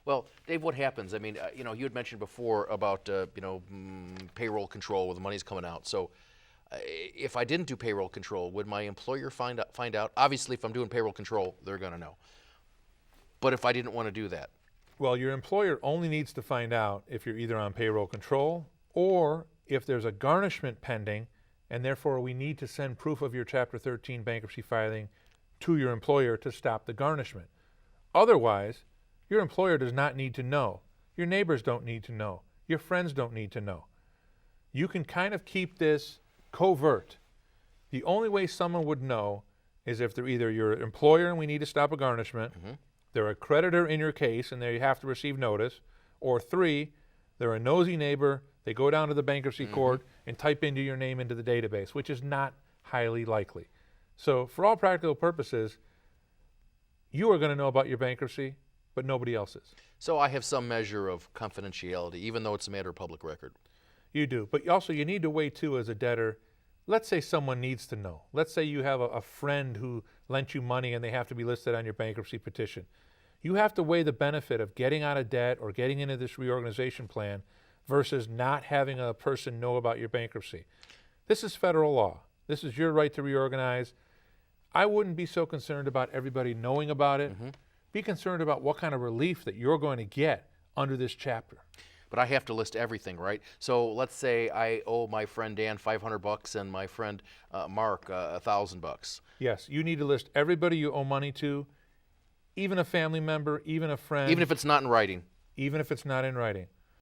Well, Dave, what happens? I mean, you had mentioned before about, payroll control where the money's coming out. So if I didn't do payroll control, would my employer find out? Obviously, if I'm doing payroll control, they're going to know. But if I didn't want to do that? Well, your employer only needs to find out if you're either on payroll control or if there's a garnishment pending, and therefore we need to send proof of your Chapter 13 bankruptcy filing to your employer to stop the garnishment. Otherwise, your employer does not need to know. Your neighbors don't need to know. Your friends don't need to know. You can kind of keep this covert. The only way someone would know is if they're either your employer and we need to stop a garnishment, they're a creditor in your case and they have to receive notice, or 3, they're a nosy neighbor, they go down to the bankruptcy court and type into your name into the database, which is not highly likely. So for all practical purposes, you are going to know about your bankruptcy, but nobody else is. So I have some measure of confidentiality, even though it's a matter of public record. You do, but also you need to weigh too as a debtor. Let's say someone needs to know. Let's say you have a friend who lent you money and they have to be listed on your bankruptcy petition. You have to weigh the benefit of getting out of debt or getting into this reorganization plan versus not having a person know about your bankruptcy. This is federal law. This is your right to reorganize. I wouldn't be so concerned about everybody knowing about it. Be concerned about what kind of relief that you're going to get under this chapter. But I have to list everything, right? So let's say I owe my friend Dan $500 and my friend Mark $1,000. Yes, you need to list everybody you owe money to, even a family member, even a friend. Even if it's not in writing. Even if it's not in writing.